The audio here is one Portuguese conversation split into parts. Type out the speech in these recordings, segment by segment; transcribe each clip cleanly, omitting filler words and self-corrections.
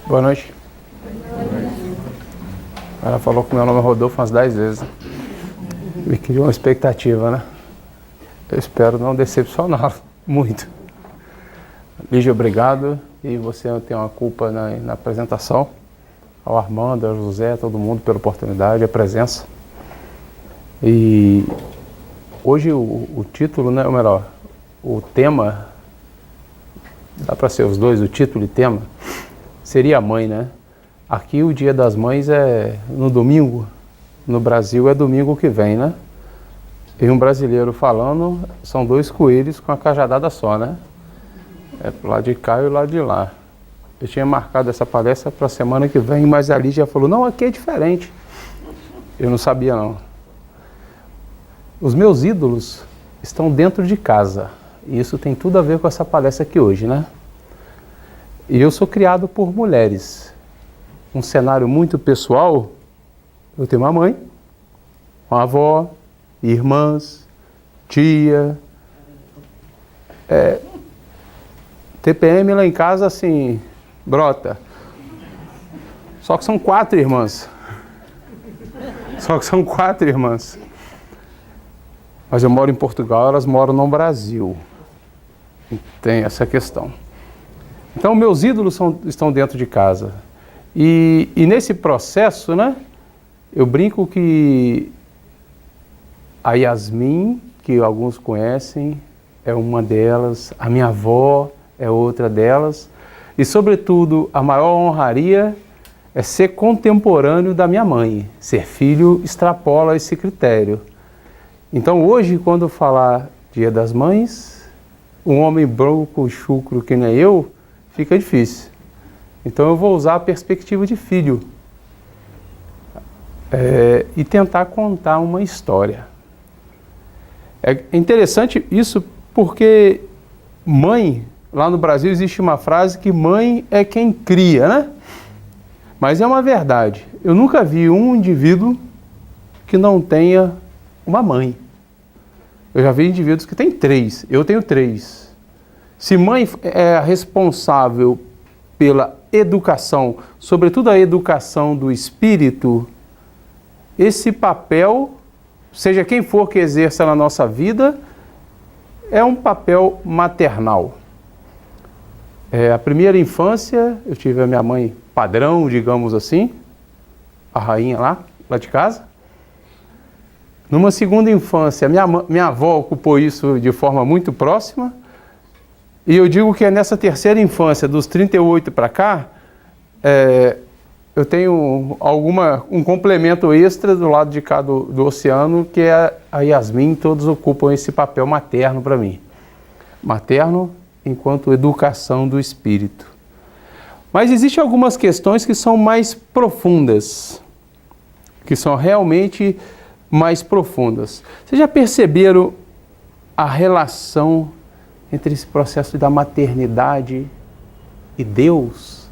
Boa noite. Ela falou que meu nome é Rodolfo umas 10 vezes. Me criou uma expectativa, né? Eu espero não decepcioná-lo muito. Lígia, obrigado. E você tem uma culpa na apresentação. Ao Armando, ao José, a todo mundo pela oportunidade, a presença. E hoje o título, né? Ou melhor, o tema, dá para ser os dois, o título e tema, seria a mãe, né? Aqui o Dia das Mães é no domingo, no Brasil é domingo que vem, né? E um brasileiro falando, são dois coelhos com a cajadada só, né? É pro lado de cá e o lado de lá. Eu tinha marcado essa palestra para a semana que vem, mas a Lígia falou, não, aqui é diferente. Eu não sabia não. Os meus ídolos estão dentro de casa. E isso tem tudo a ver com essa palestra aqui hoje, né? E eu sou criado por mulheres. Um cenário muito pessoal, eu tenho uma mãe, uma avó, irmãs, tia. TPM lá em casa, assim, brota. Só que são 4 irmãs. Mas eu moro em Portugal, elas moram no Brasil. Tem essa questão. Então, meus ídolos estão dentro de casa. E nesse processo, né, eu brinco que a Yasmin, que alguns conhecem, é uma delas, a minha avó é outra delas, e sobretudo a maior honraria é ser contemporâneo da minha mãe. Ser filho extrapola esse critério. Então hoje, quando falar Dia das Mães, um homem branco, chucro que nem eu, fica difícil. Então eu vou usar a perspectiva de filho e tentar contar uma história. É interessante isso porque mãe, lá no Brasil existe uma frase que mãe é quem cria, né? Mas é uma verdade. Eu nunca vi um indivíduo que não tenha uma mãe. Eu já vi indivíduos que têm 3, eu tenho 3. Se mãe é responsável pela educação, sobretudo a educação do espírito, esse papel, seja quem for que exerça na nossa vida, é um papel maternal. A primeira infância, eu tive a minha mãe padrão, digamos assim, a rainha lá de casa. Numa segunda infância, minha avó ocupou isso de forma muito próxima. E eu digo que é nessa terceira infância, dos 38 para cá, eu tenho um complemento extra do lado de cá do oceano, que é a Yasmin, todos ocupam esse papel materno para mim. Materno enquanto educação do espírito. Mas existem algumas questões que são mais profundas, que são realmente mais profundas. Vocês já perceberam a relação entre esse processo da maternidade e Deus?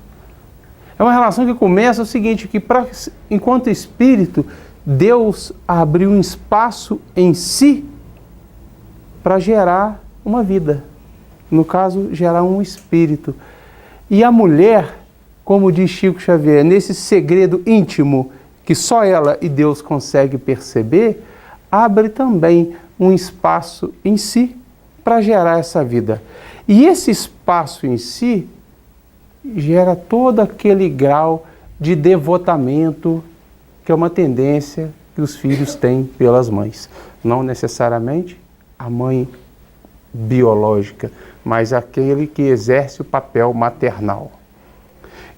É uma relação que começa o seguinte, que enquanto espírito, Deus abriu um espaço em si para gerar uma vida. No caso, gerar um espírito. E a mulher, como diz Chico Xavier, nesse segredo íntimo que só ela e Deus conseguem perceber, abre também um espaço em si para gerar essa vida. E esse espaço em si gera todo aquele grau de devotamento que é uma tendência que os filhos têm pelas mães. Não necessariamente a mãe biológica, mas aquele que exerce o papel maternal.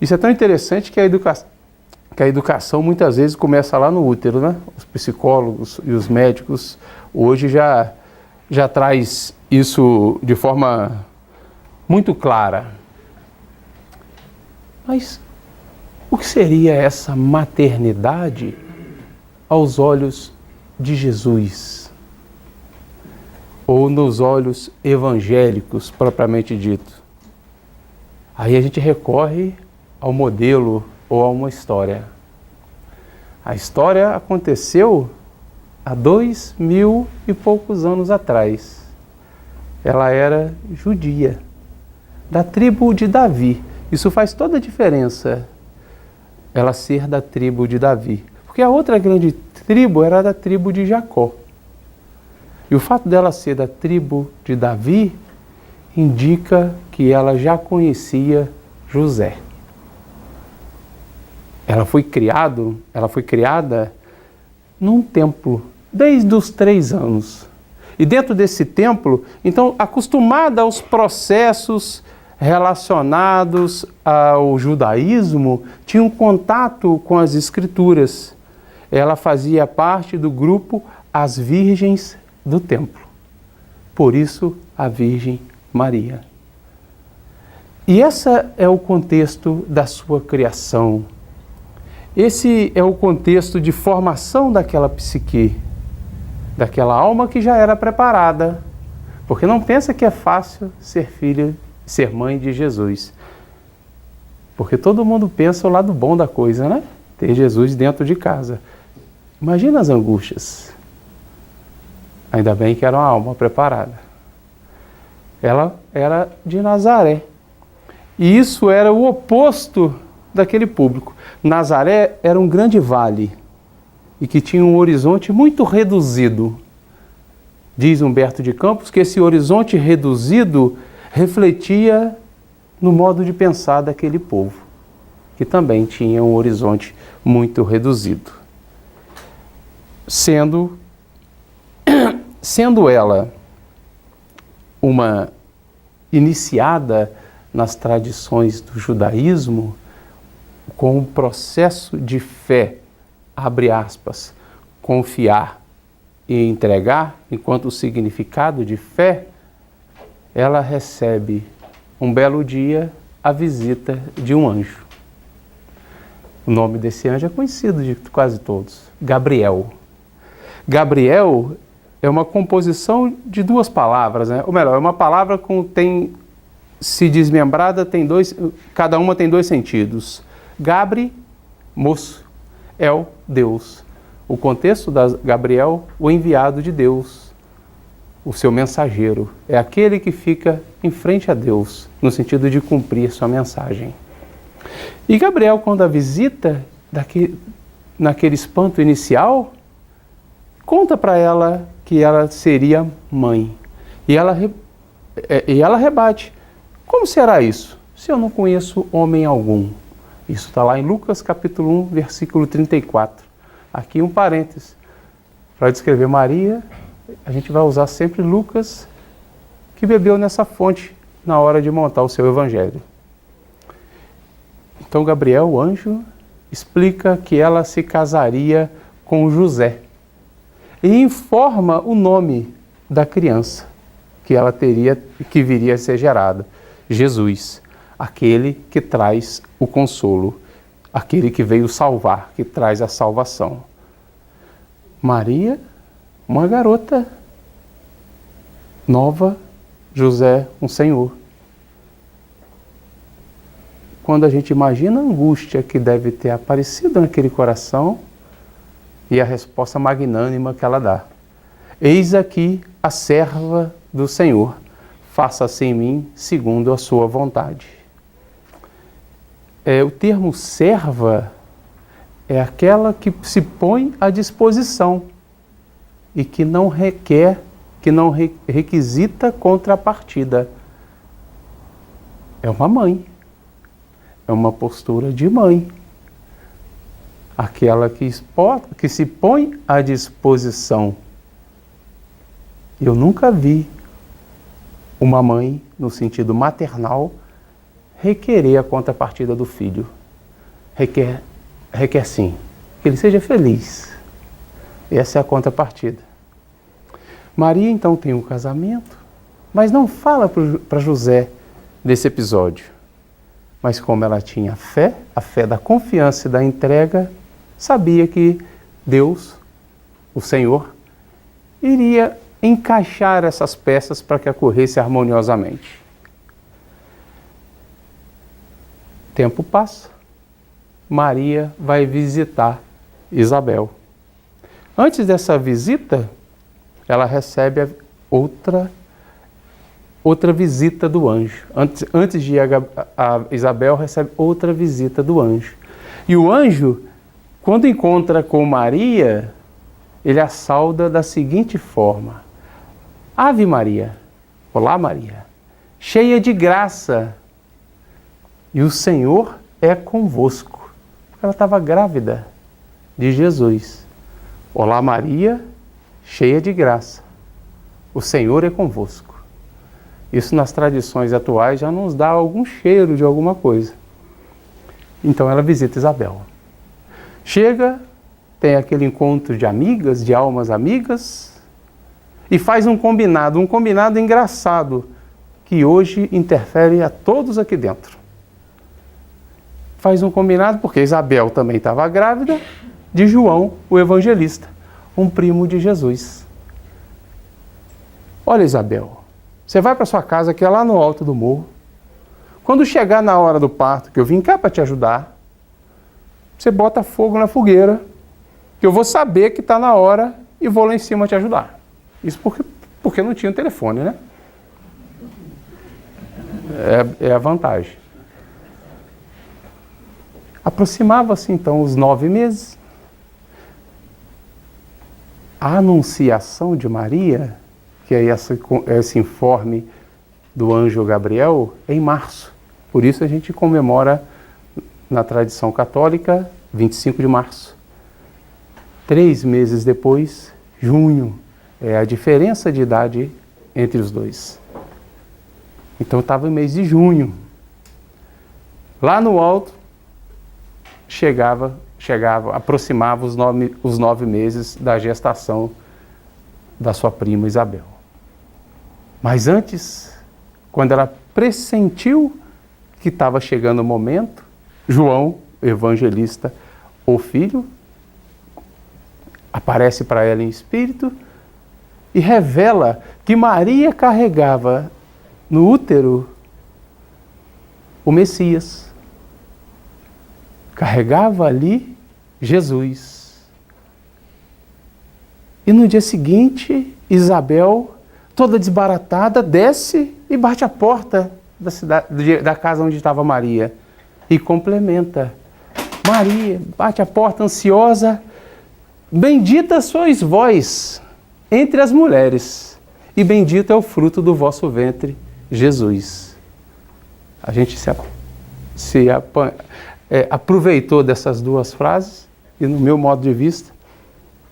Isso é tão interessante que a educação muitas vezes começa lá no útero, né? Os psicólogos e os médicos hoje já traz isso de forma muito clara. Mas o que seria essa maternidade aos olhos de Jesus? Ou nos olhos evangélicos, propriamente dito? Aí a gente recorre ao modelo ou a uma história. A história aconteceu há 2000 e poucos anos atrás. Ela era judia, da tribo de Davi, Isso faz toda a diferença, ela ser da tribo de Davi. Porque a outra grande tribo era da tribo de Jacó. E o fato dela ser da tribo de Davi indica que ela já conhecia José. Ela foi criada num templo, desde os 3 anos. E dentro desse templo, então, acostumada aos processos relacionados ao judaísmo, tinha um contato com as escrituras. Ela fazia parte do grupo As Virgens do Templo. Por isso, a Virgem Maria. E esse é o contexto da sua criação. Esse é o contexto de formação daquela psique, daquela alma que já era preparada. Porque não pensa que é fácil ser filha, ser mãe de Jesus. Porque todo mundo pensa o lado bom da coisa, né? Ter Jesus dentro de casa. Imagina as angústias. Ainda bem que era uma alma preparada. Ela era de Nazaré. E isso era o oposto daquele público. Nazaré era um grande vale e que tinha um horizonte muito reduzido. Diz Humberto de Campos que esse horizonte reduzido refletia no modo de pensar daquele povo, que também tinha um horizonte muito reduzido. Sendo ela uma iniciada nas tradições do judaísmo, com um processo de fé, abre aspas, confiar e entregar, enquanto o significado de fé, ela recebe um belo dia a visita de um anjo. O nome desse anjo é conhecido de quase todos, Gabriel. Gabriel é uma composição de 2 palavras, né? Ou melhor, é uma palavra se desmembrada, cada uma tem 2 sentidos. Gabri, moço, El, Deus. O contexto da Gabriel, o enviado de Deus, o seu mensageiro. É aquele que fica em frente a Deus, no sentido de cumprir sua mensagem. E Gabriel, quando a visita, naquele espanto inicial, conta para ela que ela seria mãe. E ela rebate. Como será isso, se eu não conheço homem algum? Isso está lá em Lucas capítulo 1, versículo 34. Aqui um parênteses. Para descrever Maria, a gente vai usar sempre Lucas, que bebeu nessa fonte na hora de montar o seu evangelho. Então Gabriel, o anjo, explica que ela se casaria com José e informa o nome da criança que viria a ser gerada, Jesus, aquele que traz o consolo, aquele que veio salvar, que traz a salvação. Maria, uma garota nova, José, um senhor. Quando a gente imagina a angústia que deve ter aparecido naquele coração e a resposta magnânima que ela dá. Eis aqui a serva do Senhor, faça-se em mim segundo a sua vontade. O termo serva é aquela que se põe à disposição e que não requisita contrapartida. É uma mãe, é uma postura de mãe. Aquela que se põe à disposição. Eu nunca vi uma mãe, no sentido maternal, requerer a contrapartida do filho. Requer sim, que ele seja feliz. Essa é a contrapartida. Maria então tem um casamento, mas não fala para José desse episódio. Mas como ela tinha fé, a fé da confiança e da entrega, sabia que Deus, o Senhor, iria encaixar essas peças para que ocorresse harmoniosamente. Tempo passa, Maria vai visitar Isabel. Antes dessa visita, ela recebe outra outra visita do anjo. Antes de ir a Isabel, recebe outra visita do anjo. E o anjo, quando encontra com Maria, ele a sauda da seguinte forma: Ave Maria, olá Maria, cheia de graça, e o Senhor é convosco. Ela estava grávida de Jesus. Olá Maria, cheia de graça, o Senhor é convosco. Isso nas tradições atuais já nos dá algum cheiro de alguma coisa. Então ela visita Isabel. Chega, tem aquele encontro de amigas, de almas amigas, e faz um combinado engraçado, que hoje interfere a todos aqui dentro. Faz um combinado porque Isabel também estava grávida de João, o evangelista, um primo de Jesus. Olha, Isabel, você vai para sua casa, que é lá no alto do morro. Quando chegar na hora do parto, que eu vim cá para te ajudar, você bota fogo na fogueira, que eu vou saber que está na hora e vou lá em cima te ajudar. Isso porque não tinha telefone, né? É a vantagem. Aproximava-se então os 9 meses. A anunciação de Maria, que é esse informe do anjo Gabriel, é em março. Por isso a gente comemora, na tradição católica, 25 de março. 3 meses depois, junho, é a diferença de idade entre os dois. Então estava no mês de junho. Lá no alto, aproximava os 9 meses da gestação da sua prima Isabel. Mas antes, quando ela pressentiu que estava chegando o momento, João, o evangelista, o filho, aparece para ela em espírito e revela que Maria carregava no útero o Messias. Carregava ali Jesus. E no dia seguinte, Isabel, toda desbaratada, desce e bate a porta da casa onde estava Maria. E complementa. Maria bate a porta ansiosa. Bendita sois vós entre as mulheres, e bendito é o fruto do vosso ventre, Jesus. A gente aproveitou dessas duas frases e, no meu modo de vista,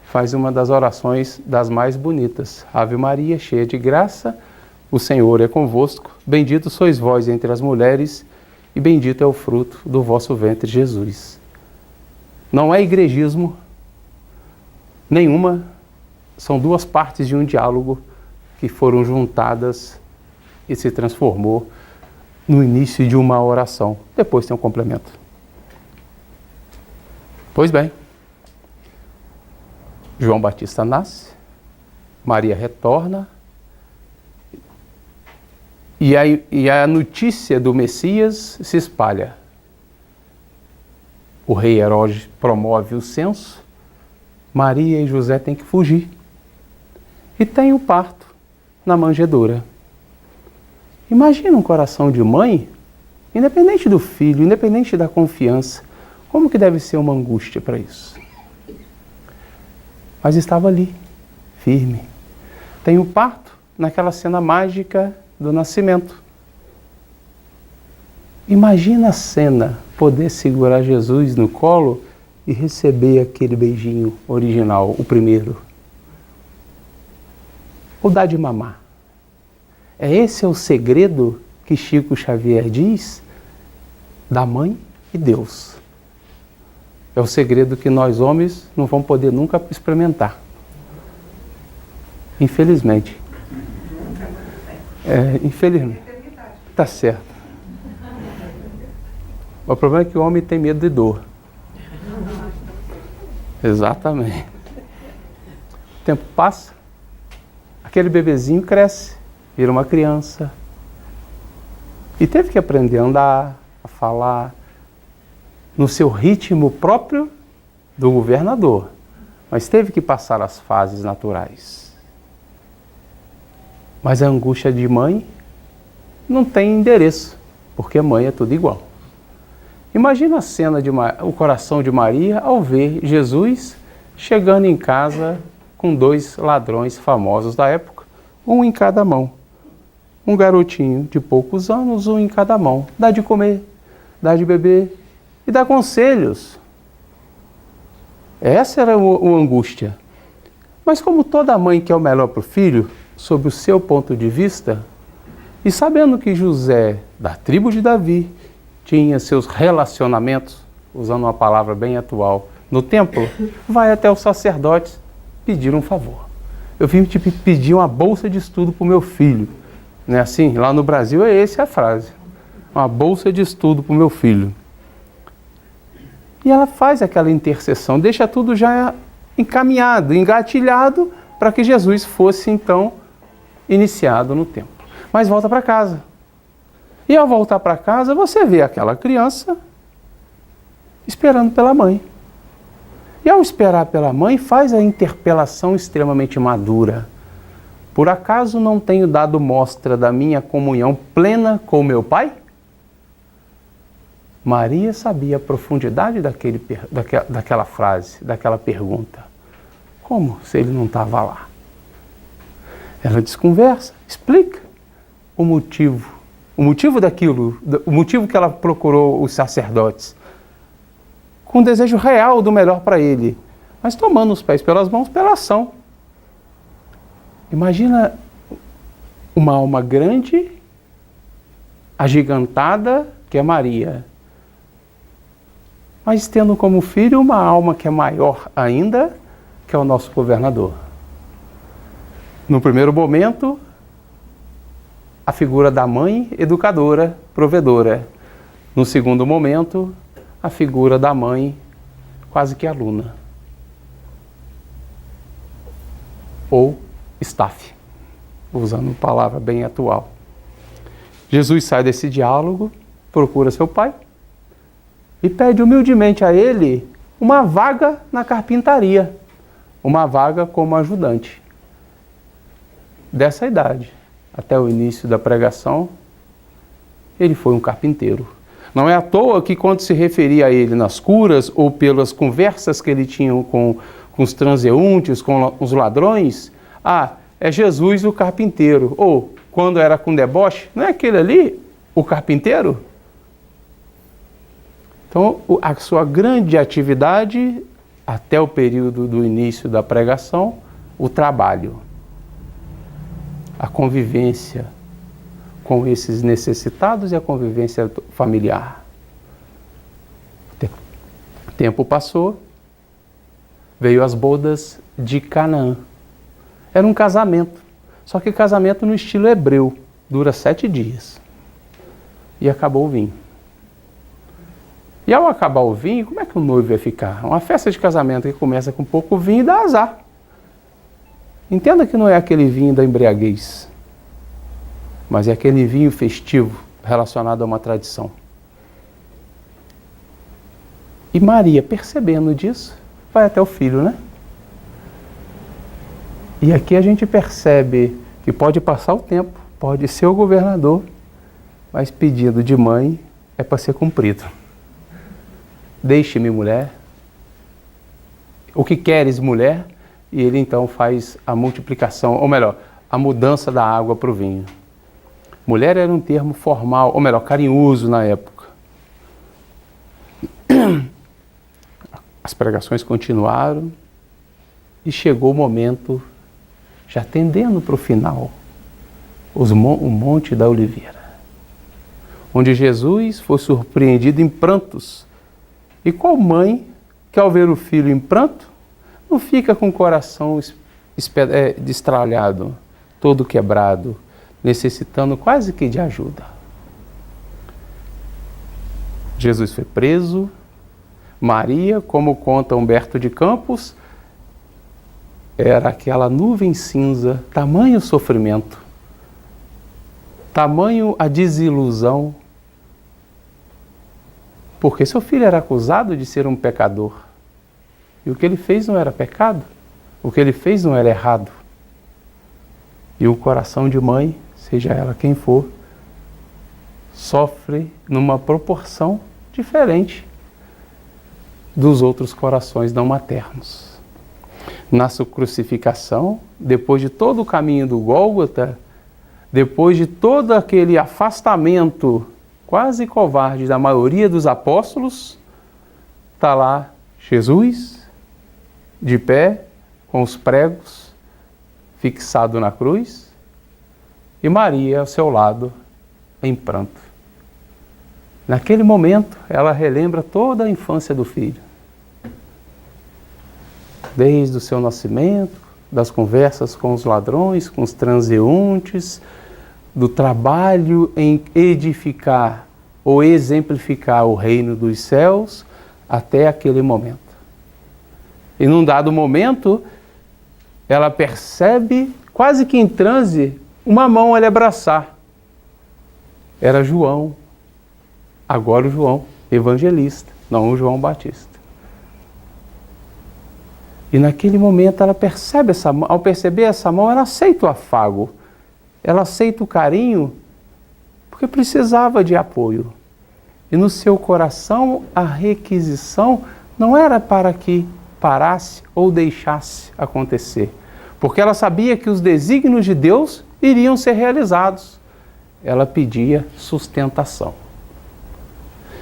faz uma das orações das mais bonitas. Ave Maria, cheia de graça, o Senhor é convosco. Bendito sois vós entre as mulheres e bendito é o fruto do vosso ventre, Jesus. Não é igregismo nenhuma, são duas partes de um diálogo que foram juntadas e se transformou no início de uma oração. Depois tem um complemento. Pois bem, João Batista nasce, Maria retorna, e a notícia do Messias se espalha. O rei Herodes promove o censo, Maria e José têm que fugir. E tem o parto na manjedoura. Imagina um coração de mãe, independente do filho, independente da confiança, como que deve ser uma angústia para isso? Mas estava ali, firme. Tem o parto naquela cena mágica do nascimento. Imagina a cena, poder segurar Jesus no colo e receber aquele beijinho original, o primeiro. Ou dar de mamar. Esse é o segredo que Chico Xavier diz da mãe e Deus. É o segredo que nós homens não vamos poder nunca experimentar. Infelizmente. Infelizmente. Tá certo. O problema é que o homem tem medo de dor. Exatamente. O tempo passa, aquele bebezinho cresce, vira uma criança. E teve que aprender a andar, a falar, no seu ritmo próprio do governador. Mas teve que passar as fases naturais. Mas a angústia de mãe não tem endereço, porque mãe é tudo igual. Imagina a cena o coração de Maria ao ver Jesus chegando em casa com 2 ladrões famosos da época, um em cada mão. Um garotinho de poucos anos, um em cada mão. Dá de comer, dá de beber e dá conselhos. Essa era a angústia. Mas como toda mãe quer o melhor para o filho, sob o seu ponto de vista, e sabendo que José, da tribo de Davi, tinha seus relacionamentos, usando uma palavra bem atual, no templo, vai até os sacerdotes pedir um favor. Eu vim te pedir uma bolsa de estudo para o meu filho. Não é assim? Lá no Brasil é essa a frase. Uma bolsa de estudo para o meu filho. E ela faz aquela intercessão, deixa tudo já encaminhado, engatilhado, para que Jesus fosse então iniciado no templo. Mas volta para casa. E ao voltar para casa, você vê aquela criança esperando pela mãe. E ao esperar pela mãe, faz a interpelação extremamente madura. Por acaso não tenho dado mostra da minha comunhão plena com meu Pai? Maria sabia a profundidade daquela frase, daquela pergunta. Como se ele não estava lá? Ela desconversa, explica o motivo daquilo, o motivo que ela procurou os sacerdotes, com um desejo real do melhor para ele, mas tomando os pés pelas mãos pela ação. Imagina uma alma grande, agigantada, que é Maria, mas tendo como filho uma alma que é maior ainda, que é o nosso governador. No primeiro momento, a figura da mãe educadora, provedora. No segundo momento, a figura da mãe quase que aluna. Ou staff, usando uma palavra bem atual. Jesus sai desse diálogo, procura seu pai e pede humildemente a ele uma vaga na carpintaria, uma vaga como ajudante. Dessa idade, até o início da pregação, ele foi um carpinteiro. Não é à toa que quando se referia a ele nas curas ou pelas conversas que ele tinha com os transeuntes, com os ladrões, é Jesus o carpinteiro. Ou, quando era com deboche, não é aquele ali o carpinteiro? Então, a sua grande atividade, até o período do início da pregação, o trabalho, a convivência com esses necessitados e a convivência familiar. O tempo passou, veio as bodas de Canaã. Era um casamento, só que casamento no estilo hebreu, dura 7 dias. E acabou o vinho. E ao acabar o vinho, como é que o noivo ia ficar? Uma festa de casamento que começa com pouco vinho dá azar. Entenda que não é aquele vinho da embriaguez, mas é aquele vinho festivo relacionado a uma tradição. E Maria, percebendo disso, vai até o filho, né? E aqui a gente percebe que pode passar o tempo, pode ser o governador, mas pedido de mãe é para ser cumprido. Deixe-me, mulher. O que queres, mulher? E ele então faz a multiplicação, ou melhor, a mudança da água para o vinho. Mulher era um termo formal, ou melhor, carinhoso na época. As pregações continuaram e chegou o momento, já tendendo para o final, o Monte da Oliveira, onde Jesus foi surpreendido em prantos. E qual mãe que ao ver o filho em pranto, não fica com o coração destralhado, todo quebrado, necessitando quase que de ajuda? Jesus foi preso. Maria, como conta Humberto de Campos, era aquela nuvem cinza, tamanho sofrimento, tamanho a desilusão, porque seu filho era acusado de ser um pecador. E o que ele fez não era pecado, o que ele fez não era errado. E o coração de mãe, seja ela quem for, sofre numa proporção diferente dos outros corações não maternos. Na sua crucificação, depois de todo o caminho do Gólgota, depois de todo aquele afastamento quase covarde da maioria dos apóstolos, está lá Jesus, de pé, com os pregos, fixado na cruz, e Maria ao seu lado, em pranto. Naquele momento, ela relembra toda a infância do filho. Desde o seu nascimento, das conversas com os ladrões, com os transeuntes, do trabalho em edificar ou exemplificar o reino dos céus, até aquele momento. E num dado momento, ela percebe, quase que em transe, uma mão a lhe abraçar. Era João, agora o João evangelista, não o João Batista. E naquele momento ela percebe essa mão, ao perceber essa mão, ela aceita o afago, ela aceita o carinho, porque precisava de apoio. E no seu coração a requisição não era para que parasse ou deixasse acontecer, porque ela sabia que os desígnios de Deus iriam ser realizados. Ela pedia sustentação.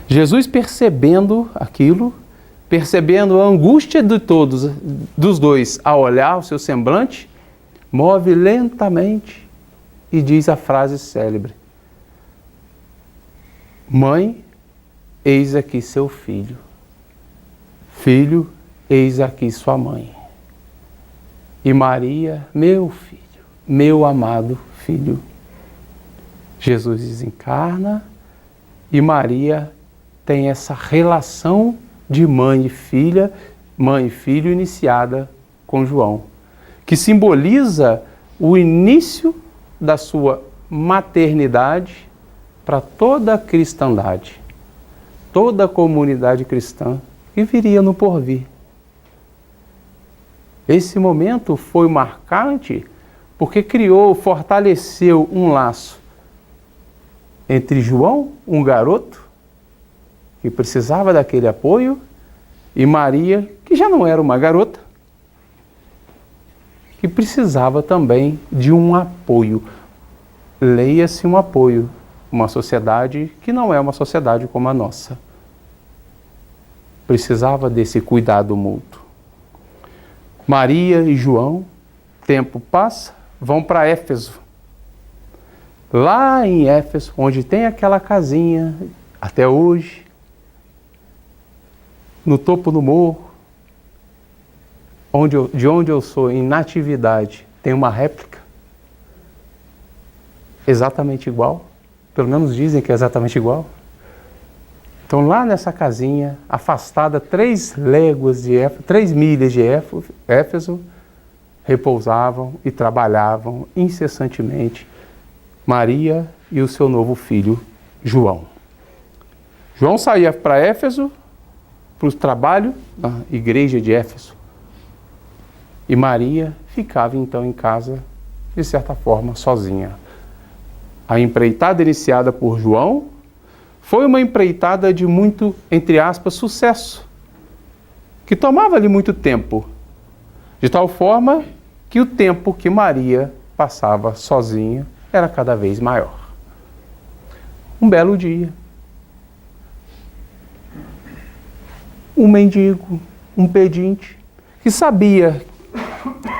Jesus, percebendo aquilo, percebendo a angústia de todos, dos dois, a olhar o seu semblante, move lentamente e diz a frase célebre: Mãe, eis aqui seu filho. Filho, eis aqui sua mãe. E Maria, meu filho, meu amado filho. Jesus desencarna e Maria tem essa relação de mãe e filho iniciada com João, que simboliza o início da sua maternidade para toda a cristandade, toda a comunidade cristã que viria no porvir. Esse momento foi marcante porque fortaleceu um laço entre João, um garoto, que precisava daquele apoio, e Maria, que já não era uma garota, que precisava também de um apoio. Leia-se um apoio, uma sociedade que não é uma sociedade como a nossa. Precisava desse cuidado mútuo. Maria e João, tempo passa, vão para Éfeso. Lá em Éfeso, onde tem aquela casinha, até hoje, no topo do morro, de onde eu sou, em Natividade, tem uma réplica exatamente igual, pelo menos dizem que é exatamente igual. Então lá nessa casinha, afastada 3 milhas de Éfeso, repousavam e trabalhavam incessantemente Maria e o seu novo filho, João. João saía para Éfeso, para o trabalho na igreja de Éfeso. E Maria ficava então em casa, de certa forma, sozinha. A empreitada iniciada por João foi uma empreitada de muito, entre aspas, sucesso, que tomava-lhe muito tempo, de tal forma que o tempo que Maria passava sozinha era cada vez maior. Um belo dia, um mendigo, um pedinte, que sabia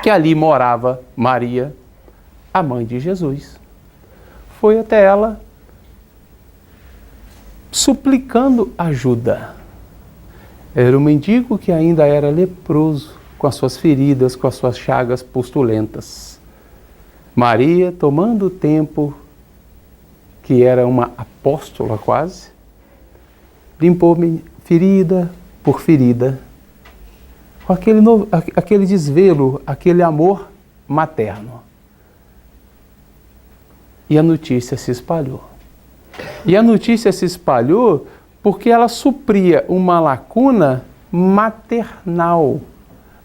que ali morava Maria, a mãe de Jesus, foi até ela suplicando ajuda. Era um mendigo que ainda era leproso, com as suas feridas, com as suas chagas pustulentas. Maria, tomando o tempo, que era uma apóstola quase, limpou ferida por ferida, com aquele desvelo, aquele amor materno. E a notícia se espalhou. E a notícia se espalhou porque ela supria uma lacuna maternal.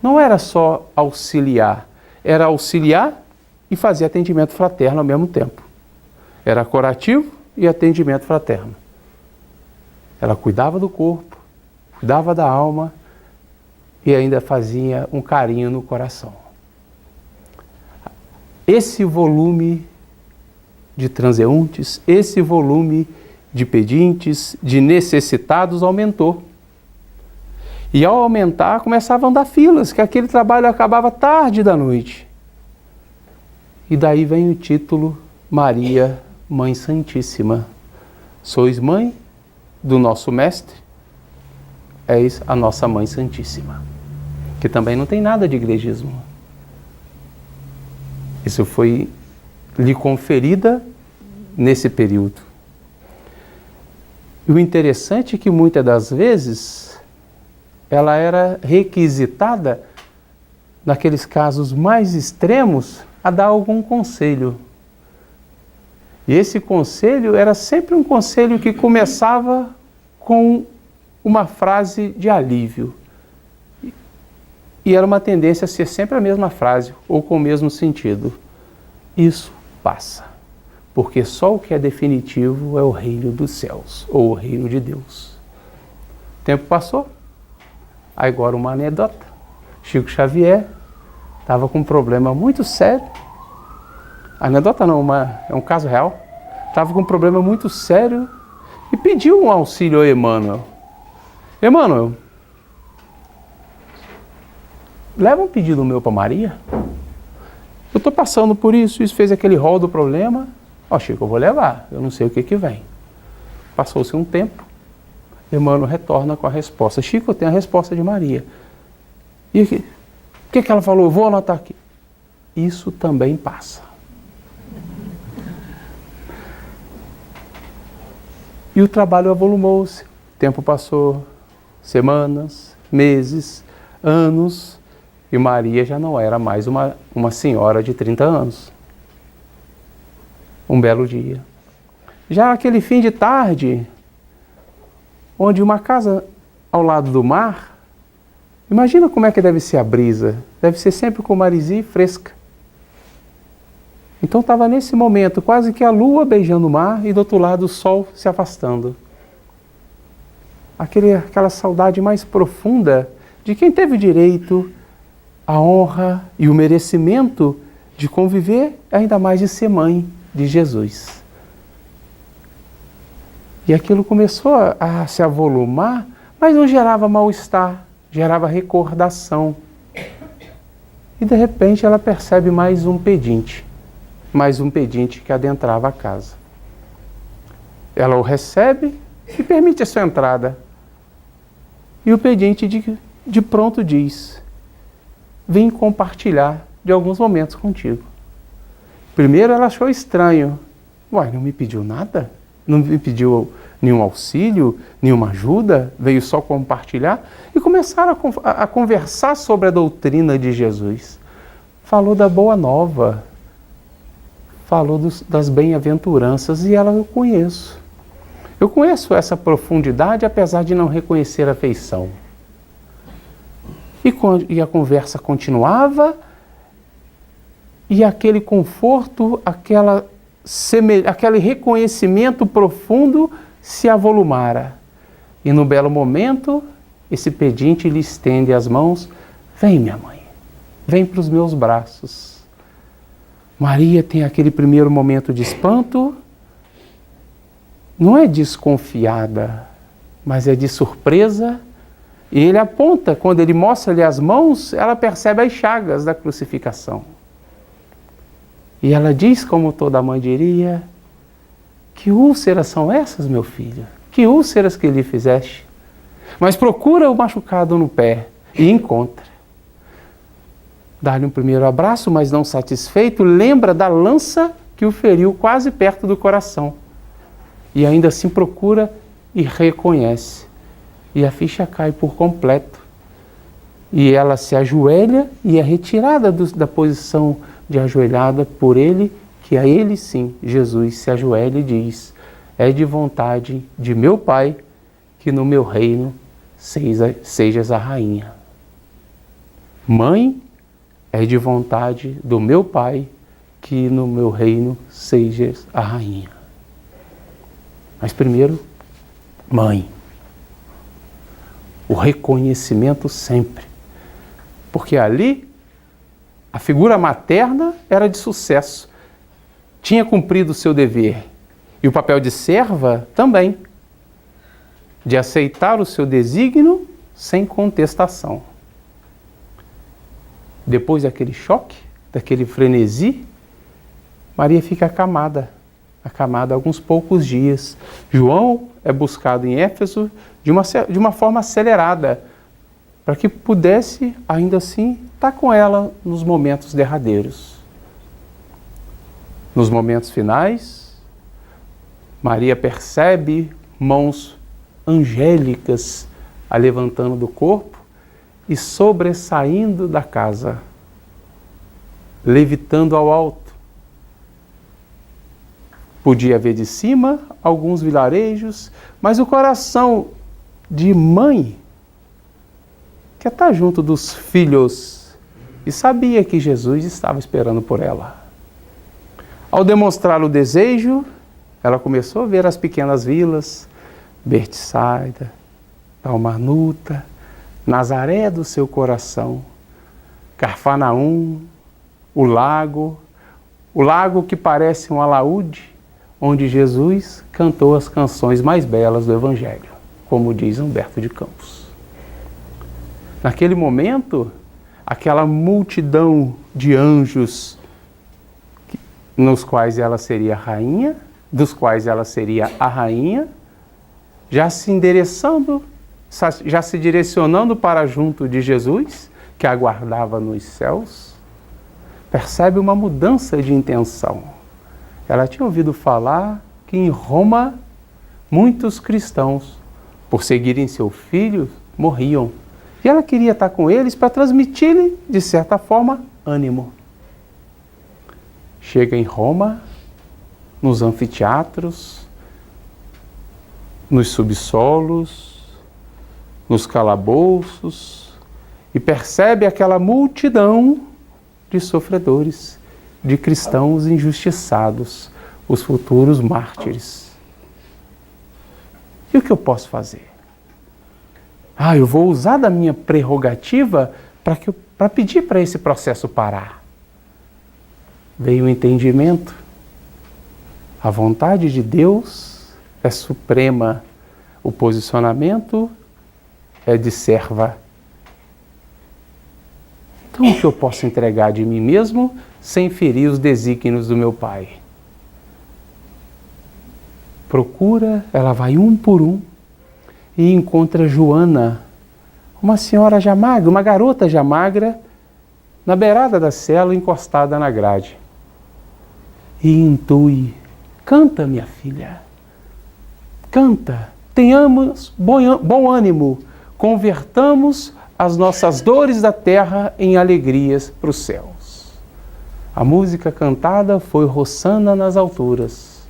Não era só auxiliar, era auxiliar e fazer atendimento fraterno ao mesmo tempo. Era curativo e atendimento fraterno. Ela cuidava do corpo, cuidava da alma e ainda fazia um carinho no coração. Esse volume de transeuntes, esse volume de pedintes, de necessitados aumentou. E ao aumentar, começavam a andar filas, que aquele trabalho acabava tarde da noite. E daí vem o título Maria, Mãe Santíssima. Sois mãe do nosso Mestre, és a nossa Mãe Santíssima. Que também não tem nada de igrejismo. Isso foi lhe conferida nesse período. E o interessante é que muitas das vezes ela era requisitada, naqueles casos mais extremos, a dar algum conselho. E esse conselho era sempre um conselho que começava com uma frase de alívio. E era uma tendência a ser sempre a mesma frase, ou com o mesmo sentido. Isso passa, porque só o que é definitivo é o reino dos céus, ou o reino de Deus. O tempo passou, agora uma anedota. Chico Xavier estava com um problema muito sério. Anedota não, é um caso real. Estava com um problema muito sério e pediu um auxílio a Emmanuel. Emmanuel, leva um pedido meu para Maria. Eu estou passando por isso fez aquele rol do problema. Chico, eu vou levar, eu não sei o que vem. Passou-se um tempo, Emmanuel retorna com a resposta. Chico, eu tenho a resposta de Maria. E o que ela falou? Eu vou anotar aqui. Isso também passa. E o trabalho avolumou-se. O tempo passou, semanas, meses, anos, e Maria já não era mais uma senhora de 30 anos. Um belo dia. Já aquele fim de tarde, onde uma casa ao lado do mar, imagina como é que deve ser a brisa. Deve ser sempre com marisia fresca. Então estava nesse momento, quase que a lua beijando o mar e do outro lado o sol se afastando. Aquela saudade mais profunda de quem teve o direito, a honra e o merecimento de conviver, ainda mais de ser mãe de Jesus. E aquilo começou a se avolumar, mas não gerava mal-estar, gerava recordação. E de repente ela percebe mais um pedinte que adentrava a casa. Ela o recebe e permite a sua entrada. E o pedinte de pronto diz: vim compartilhar de alguns momentos contigo. Primeiro ela achou estranho. Não me pediu nada? Não me pediu nenhum auxílio, nenhuma ajuda? Veio só compartilhar? E começaram a conversar sobre a doutrina de Jesus. Falou da boa nova. Falou das bem-aventuranças e ela eu conheço. Eu conheço essa profundidade, apesar de não reconhecer a feição. E a conversa continuava, e aquele conforto, aquele reconhecimento profundo se avolumara. E no belo momento, esse pedinte lhe estende as mãos: vem, minha mãe, vem para os meus braços. Maria tem aquele primeiro momento de espanto, não é desconfiada, mas é de surpresa. E ele aponta, quando ele mostra-lhe as mãos, ela percebe as chagas da crucificação. E ela diz, como toda mãe diria: que úlceras são essas, meu filho? Que úlceras que lhe fizeste? Mas procura o machucado no pé e encontra. Dá-lhe um primeiro abraço, mas não satisfeito, lembra da lança que o feriu quase perto do coração. E ainda assim procura e reconhece. E a ficha cai por completo. E ela se ajoelha e é retirada da posição de ajoelhada por ele, que a ele sim, Jesus, se ajoelha e diz: é de vontade de meu Pai que no meu reino sejas a rainha. Mãe, é de vontade do meu Pai que no meu reino sejas a rainha. Mas primeiro, mãe. O reconhecimento sempre. Porque ali, a figura materna era de sucesso. Tinha cumprido o seu dever. E o papel de serva também. De aceitar o seu desígnio sem contestação. Depois daquele choque, daquele frenesi, Maria fica acamada alguns poucos dias. João é buscado em Éfeso de uma forma acelerada, para que pudesse, ainda assim, estar com ela nos momentos derradeiros. Nos momentos finais, Maria percebe mãos angélicas a levantando do corpo e sobressaindo da casa, levitando ao alto. Podia ver de cima alguns vilarejos, mas o coração de mãe quer estar junto dos filhos e sabia que Jesus estava esperando por ela. Ao demonstrar o desejo, ela começou a ver as pequenas vilas, Betsaida, Dalmanuta, Nazaré do seu coração, Cafarnaum, o lago que parece um alaúde, onde Jesus cantou as canções mais belas do Evangelho, como diz Humberto de Campos. Naquele momento, aquela multidão de anjos nos quais ela seria rainha, dos quais ela seria a rainha, já se endereçando, já se direcionando para junto de Jesus, que aguardava nos céus, percebe uma mudança de intenção. Ela tinha ouvido falar que em Roma muitos cristãos, por seguirem seu filho, morriam. E ela queria estar com eles para transmitir-lhe, de certa forma, ânimo. Chega em Roma, nos anfiteatros, nos subsolos, nos calabouços, e percebe aquela multidão de sofredores, de cristãos injustiçados, os futuros mártires. E o que eu posso fazer? Eu vou usar da minha prerrogativa para pedir para esse processo parar. Veio o entendimento. A vontade de Deus é suprema. O posicionamento é de serva. Então, o que eu posso entregar de mim mesmo sem ferir os desígnios do meu Pai? Procura, ela vai um por um e encontra Joana, uma senhora já magra, uma garota já magra, na beirada da cela, encostada na grade. E intui: canta, minha filha, canta, tenhamos bom ânimo, convertamos as nossas dores da terra em alegrias para os céus. A música cantada foi Hosana nas alturas.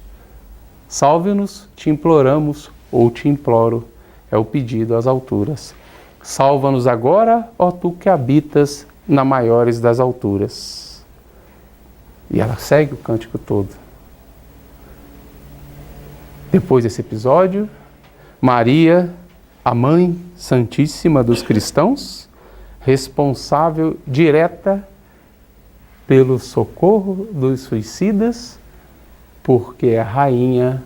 Salve-nos, te imploramos, ou te imploro, é o pedido às alturas. Salva-nos agora, ó tu que habitas na maiores das alturas. E ela segue o cântico todo. Depois desse episódio, Maria, a Mãe Santíssima dos cristãos, responsável direta pelo socorro dos suicidas, porque é a rainha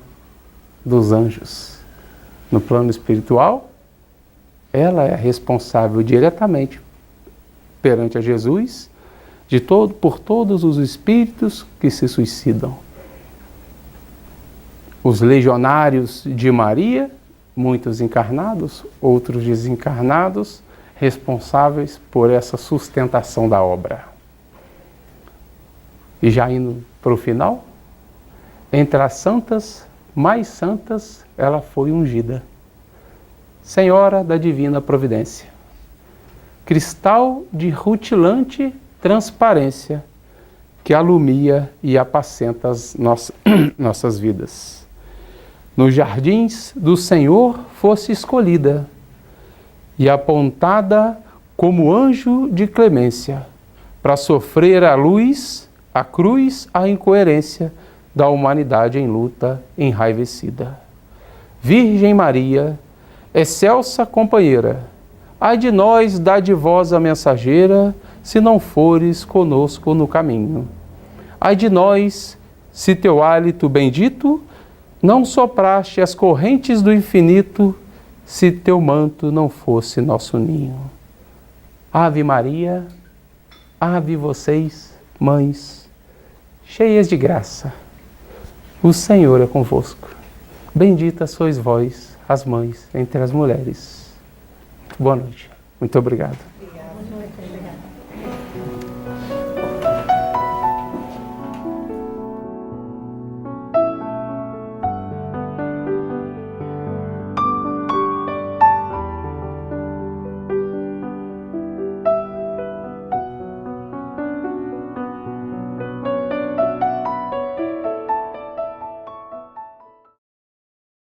dos anjos. No plano espiritual, ela é responsável diretamente perante a Jesus por todos os espíritos que se suicidam. Os legionários de Maria, muitos encarnados, outros desencarnados, responsáveis por essa sustentação da obra. E já indo para o final, entre as santas, mais santas, ela foi ungida. Senhora da Divina Providência. Cristal de rutilante transparência, que alumia e apacenta as nossas vidas. Nos jardins do Senhor fosse escolhida e apontada como anjo de clemência, para sofrer a luz, a cruz, a incoerência da humanidade em luta enraivecida. Virgem Maria, excelsa companheira, ai de nós, dadivosa mensageira, se não fores conosco no caminho. Ai de nós, se teu hálito bendito não sopraste as correntes do infinito, se teu manto não fosse nosso ninho. Ave Maria, ave vocês, mães, cheias de graça, o Senhor é convosco. Bendita sois vós, as mães, entre as mulheres. Boa noite. Muito obrigado.